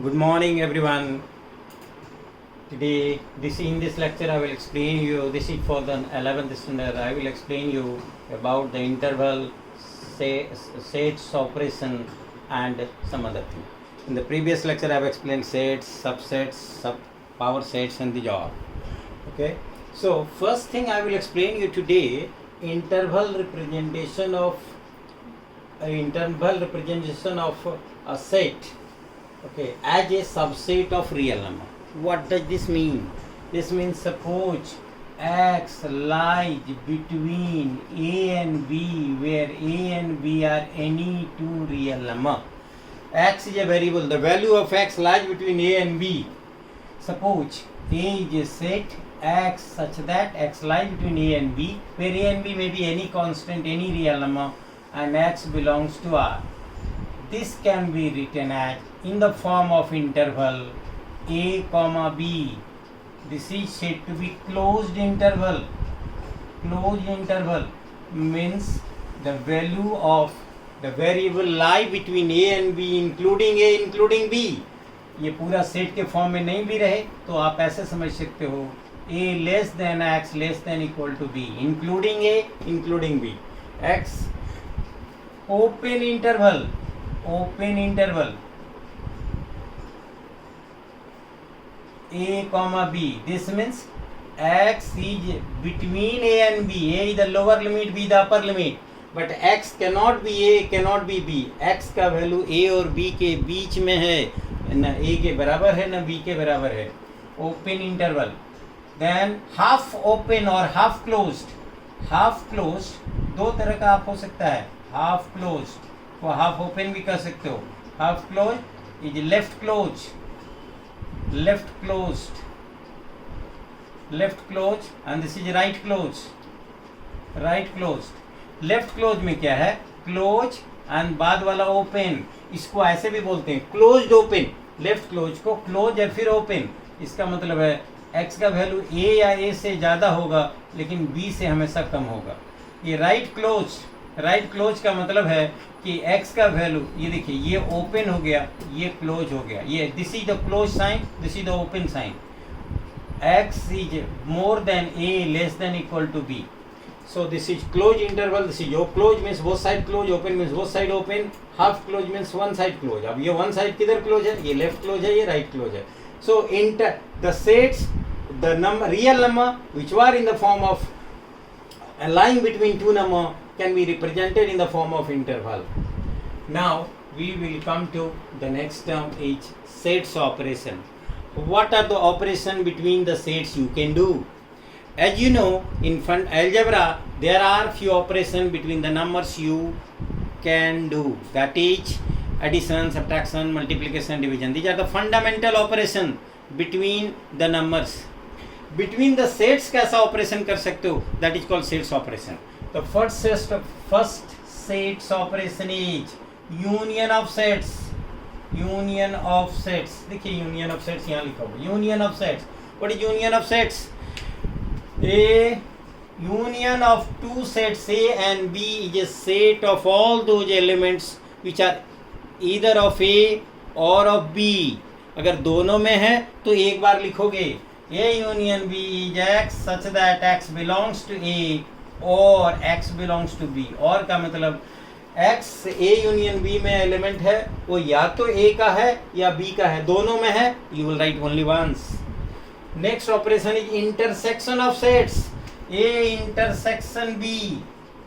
Good morning, everyone. Today, in this lecture, I will explain you. This is for the 11th standard. I will explain you about the interval, sets, operation, and some other thing. In the previous lecture, I have explained sets, subsets, power sets, and the job. Okay. So first thing I will explain you today, interval representation of a set. Okay, as a subset of real number. What does this mean? This means suppose x lies between a and b, where a and b are any two real number. X is a variable. The value of x lies between a and b. Suppose a is a set x such that x lies between a and b, where a and b may be any constant, any real number, and x belongs to R. This can be written as in the form of interval a comma b. This is said to be closed interval. Closed interval means the value of the variable lie between a and b, including a including b. ये पूरा set के form में नहीं भी रहे तो आप ऐसे समझ सकते हो a less than x less than equal to b, including a including b. x open interval a comma b. This means x is between a and b. A is the lower limit, b the upper limit, but x cannot be a, cannot be b. x का value a और b के बीच में है, न a के बराबर है न b के बराबर है. Open interval. Than half open और हाफ क्लोज्ड. हाफ क्लोज्ड दो तरह का आप हो सकता है. हाफ क्लोज्ड को हाफ ओपन भी कर सकते हो. Half close is left close, left closed, left close, and this is right close, right closed. Left close में क्या है? क्लोज एंड बाद वाला ओपन. इसको ऐसे भी बोलते हैं क्लोज्ड ओपन. लेफ्ट क्लोज को क्लोज और फिर ओपन. इसका मतलब है x का वैल्यू a या a से ज़्यादा होगा लेकिन b से हमेशा कम होगा. ये राइट क्लोज, राइट क्लोज का मतलब है कि x का वैल्यू, ये देखिए ये ओपन हो गया, ये क्लोज हो गया. ये this is the close sign, this is the open sign. x is more than a less than equal to b. So this is closed interval. This is your close means both side close, open means both side open, half close means one side close. अब ये one side किधर close है? ये left close है, ये right close है. So the sets, the real number which were in the form of a line between two number can be represented in the form of interval. Now we will come to the next term, is sets operation. What are the operation between the sets you can do? As you know, in algebra there are few operations between the numbers you can do. That is addition, subtraction, multiplication, division. These are the fundamental operation between the numbers. Between the sets कैसा operation कर सकते हो? That is called sets operation. The first sets operation is union of sets. Union of sets. देखिए union of sets यहाँ लिखा हुआ. Union of sets. What is union of sets? A union of two sets A and B is a set of all those elements which are either of A or of B. अगर दोनों में है तो एक बार लिखोगे A union B is X such that X belongs to A or X belongs to B. और का मतलब X A union B में एलिमेंट है, वो या तो A का है या B का है. दोनों में है, you will write only once. Next operation is intersection of sets. A intersection B,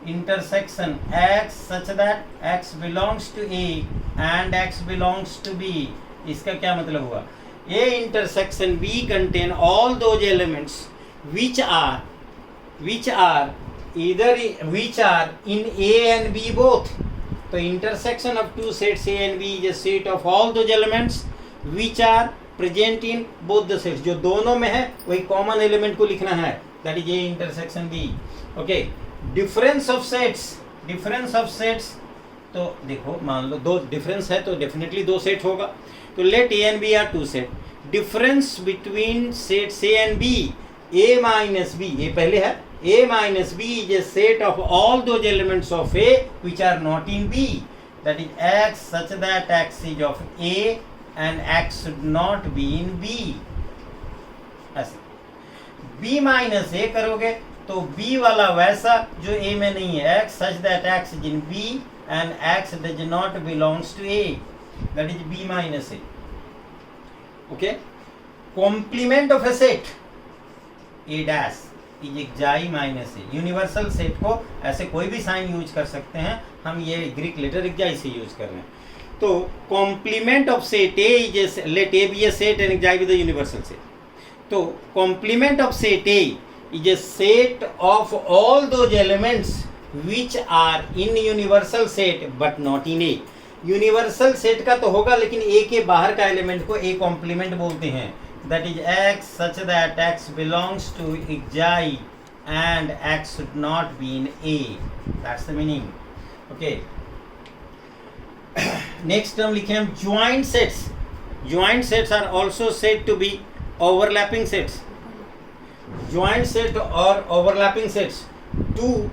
intersection X such that X belongs to A and X belongs to B. इसका क्या मतलब हुआ? A intersection B contain all those elements which are in A and B both. तो intersection of two sets A and B is a set of all those elements which are present in both the sets. जो दोनों में है वही common element को लिखना है. That is A intersection B. Okay. Difference of sets. Difference of sets. तो देखो मान लो दो डिफरेंस है तो डेफिनेटली दो सेट होगा. तो late A and B are two set. Difference between sets A and B. A minus B. ये पहले है. A minus B is a set of all those elements of A which are not in B. That is X such that X is of A and x should not be in B. ऐसे B minus A करोगे तो B वाला वैसा जो A में नहीं है, x such that x is in B and x does not belongs to A, that is B minus A. Okay, complement of a set A dash is xi minus A. Universal set को ऐसे कोई भी sign use कर सकते हैं, हम ये Greek letter xi से यूज कर रहे हैं. तो complement of set A is let A be a set and xi with the universal set. तो complement of set A is a set of all those elements which are in universal set but not in A. Universal set का तो होगा लेकिन A के बाहर का element को A complement बोलते हैं. That is x such that x belongs to xi and x should not be in A. That's the meaning. Okay. Next term लिखे हम joint sets. Joint sets are also said to be overlapping sets. Joint set or overlapping sets. Two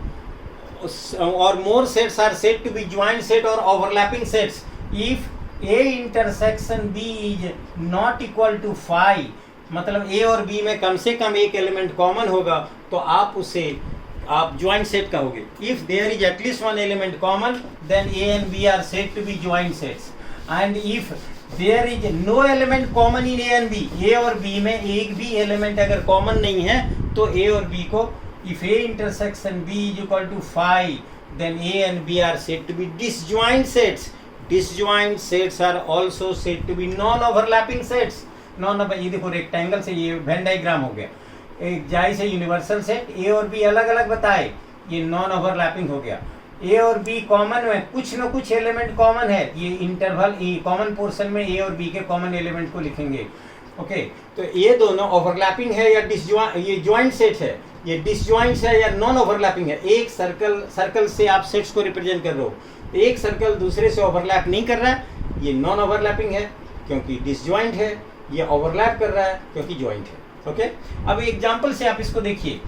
or more sets are said to be joint set or overlapping sets if A intersection B is not equal to phi. मतलब A और B में कम से कम एक element common होगा तो आप उसे आप ज्वाइंट सेट कहोगे. If there is at least one element common then A and B are said to be joint sets. And if there is no element common in A and B, A और B में एक भी element अगर common नहीं है तो A और B को if A intersection B is equal to phi then A and B are said to be disjoint sets. Disjoint sets are also said to be non-overlapping sets. ये देखो rectangle से ये Venn diagram हो गया. एक जाई से यूनिवर्सल सेट A और B अलग अलग बताए, ये नॉन ओवरलैपिंग हो गया. A और B कॉमन में कुछ न कुछ एलिमेंट कॉमन है, ये इंटरवल कॉमन पोर्शन में A और B के कॉमन एलिमेंट को लिखेंगे. ओके, तो ये दोनों ओवरलैपिंग है या डिसजॉइंट, ये जॉइंट सेट है, ये डिसजॉइंट है या नॉन ओवरलैपिंग है. एक सर्कल से आप सेट्स को रिप्रेजेंट कर रहे हो, एक सर्कल दूसरे से ओवरलैप नहीं कर रहा है, ये नॉन ओवरलैपिंग है क्योंकि डिसजॉइंट है. ये ओवरलैप कर रहा है क्योंकि जॉइंट है. ओके, अब एग्जांपल से आप इसको देखिए.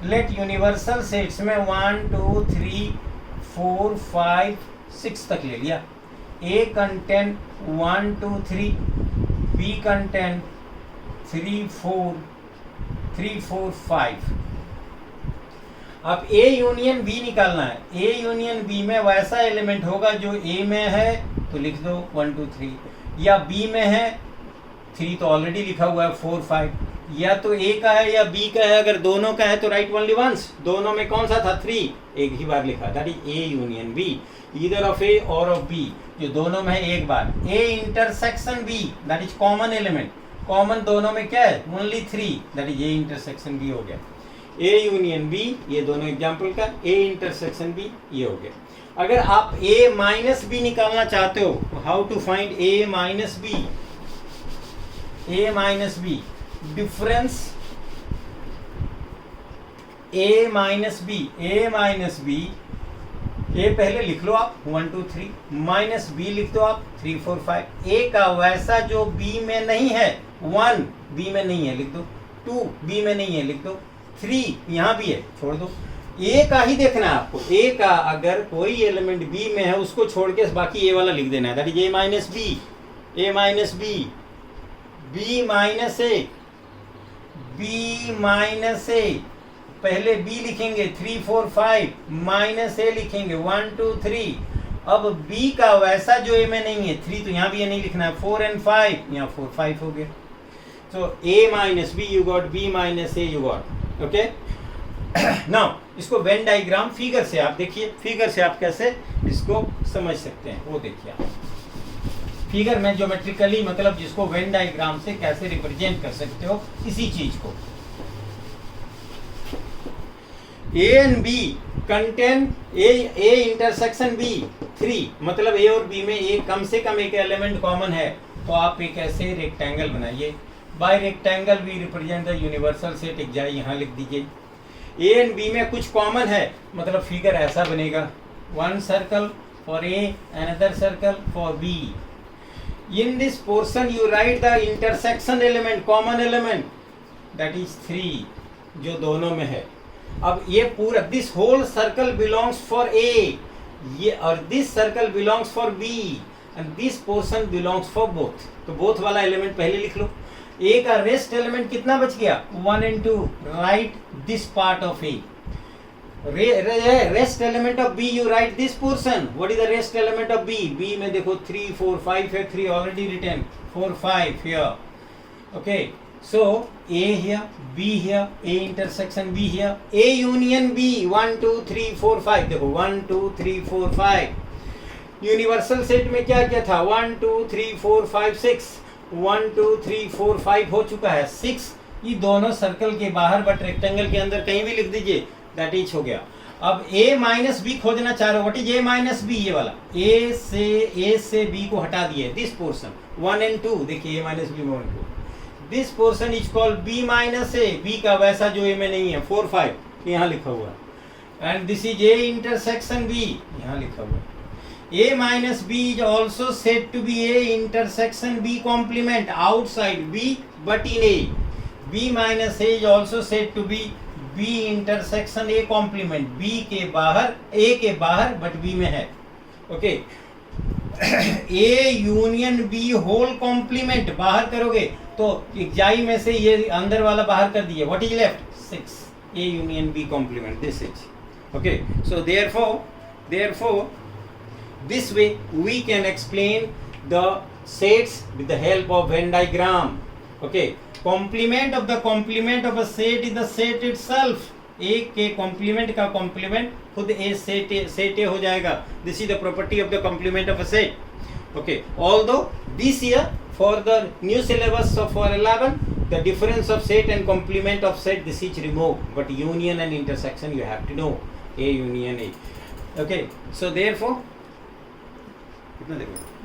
लेट यूनिवर्सल सेट्स में 1 2 3 4 5 6 तक ले लिया. A content 1 2 3, B content 3 4 5. अब A यूनियन B निकालना है. A यूनियन B में वैसा एलिमेंट होगा जो A में है तो लिख दो 1 2 3, या B में है 3 तो ऑलरेडी लिखा हुआ है 4 5, या तो A का है या B का है. अगर दोनों का है तो राइट ओनली वंस. दोनों में कौन सा था 3, एक ही बार लिखा, that is A union B. Either of A और ऑफ B, जो दोनों में है एक बार. A intersection B, that is common element. Common दोनों में क्या है only 3, that is A intersection B हो गया. A यूनियन B, ये दोनों एग्जाम्पल का. A इंटरसेक्शन B ये हो गया. अगर आप A माइनस B निकालना चाहते हो तो how to find A minus B. A minus B difference A minus B. A minus B, A पहले लिख लो आप 1 2 3, माइनस B लिख दो आप 3 4 5. A का वैसा जो B में नहीं है, 1 B में नहीं है लिख दो, 2 B में नहीं है लिख दो, 3 यहाँ भी है छोड़ दो. A का ही देखना है आपको. A का अगर कोई एलिमेंट B में है उसको छोड़ के बाकी A वाला लिख देना है, that is A minus B. A minus B, B minus A, B minus A, पहले B लिखेंगे 3 4 5, माइनस A लिखेंगे 1 2 3. अब B का वैसा जो A में नहीं है, 3 तो यहाँ भी नहीं लिखना है, 4 and 5, यहाँ 4 5 हो गया. तो A minus B you got, B minus A you got. Okay, now इसको वेन डायग्राम फिगर से आप देखिए. फिगर से आप कैसे इसको समझ सकते हैं वो देखिए. आप फिगर में ज्योमेट्रिकली मतलब जिसको वेन डायग्राम से कैसे रिप्रेजेंट कर सकते हो इसी चीज को. A and B contain A intersection B 3, मतलब A और B में एक कम से कम एक एलिमेंट कॉमन है. तो आप एक ऐसे रेक्टेंगल बनाइए. By rectangle we represent the universal set xi, यहाँ लिख दीजिए. A एंड B में कुछ कॉमन है, मतलब फिगर ऐसा बनेगा. One circle for A, another circle for B. In this portion you write the intersection element, common element, that is 3, जो दोनों में है. अब ये पूरा this whole circle belongs for A, ये और this circle belongs for B. and this portion belongs for both. तो both वाला एलिमेंट पहले लिख लो. A का रेस्ट एलिमेंट कितना बच गया? 1 and 2. Write this part of A. Rest element of B, you write this portion. What is the rest element of B? B में देखो 3, 4, 5 है. 3 already written. 4, 5 here. Okay. So A here, B here, A intersection B here, A union B. 1, 2, 3, 4, 5. देखो 1, 2, 3, 4, 5. Universal set में क्या क्या था? 1, 2, 3, 4, 5, 6. 1, 2, 3, 4, 5 हो चुका है. 6 ये दोनों सर्कल के बाहर, बट रेक्टेंगल के अंदर कहीं भी लिख दीजिए. दैट इज हो गया. अब A माइनस बी खोजना चाह रहे हो. What is A minus B? ये वाला A से B को हटा दिए. This portion 1 and 2. देखिए A minus B 1 2. This portion is called B minus A. B का वैसा जो A में नहीं है. 4, 5 यहाँ लिखा हुआ है. And this is A intersection B यहाँ लिखा हुआ है. A minus B is also said to be A intersection B complement outside B but in A. B minus A is also said to be B intersection A complement. B के बाहर, A के बाहर but B में है. Okay. A union B whole complement बाहर करोगे तो जाई में से ये अंदर वाला बाहर कर दिए. What is left? 6. A union B complement. This is. Okay. So therefore this way we can explain the sets with the help of Venn diagram. Okay. Complement of a set is the set itself. A के complement का complement खुद A set A हो जाएगा. This is the property of the complement of a set. Okay. Although this year for the new syllabus of for 11 the difference of set and complement of set this is removed, but union and intersection you have to know. A union A. Okay. So therefore कितना देखो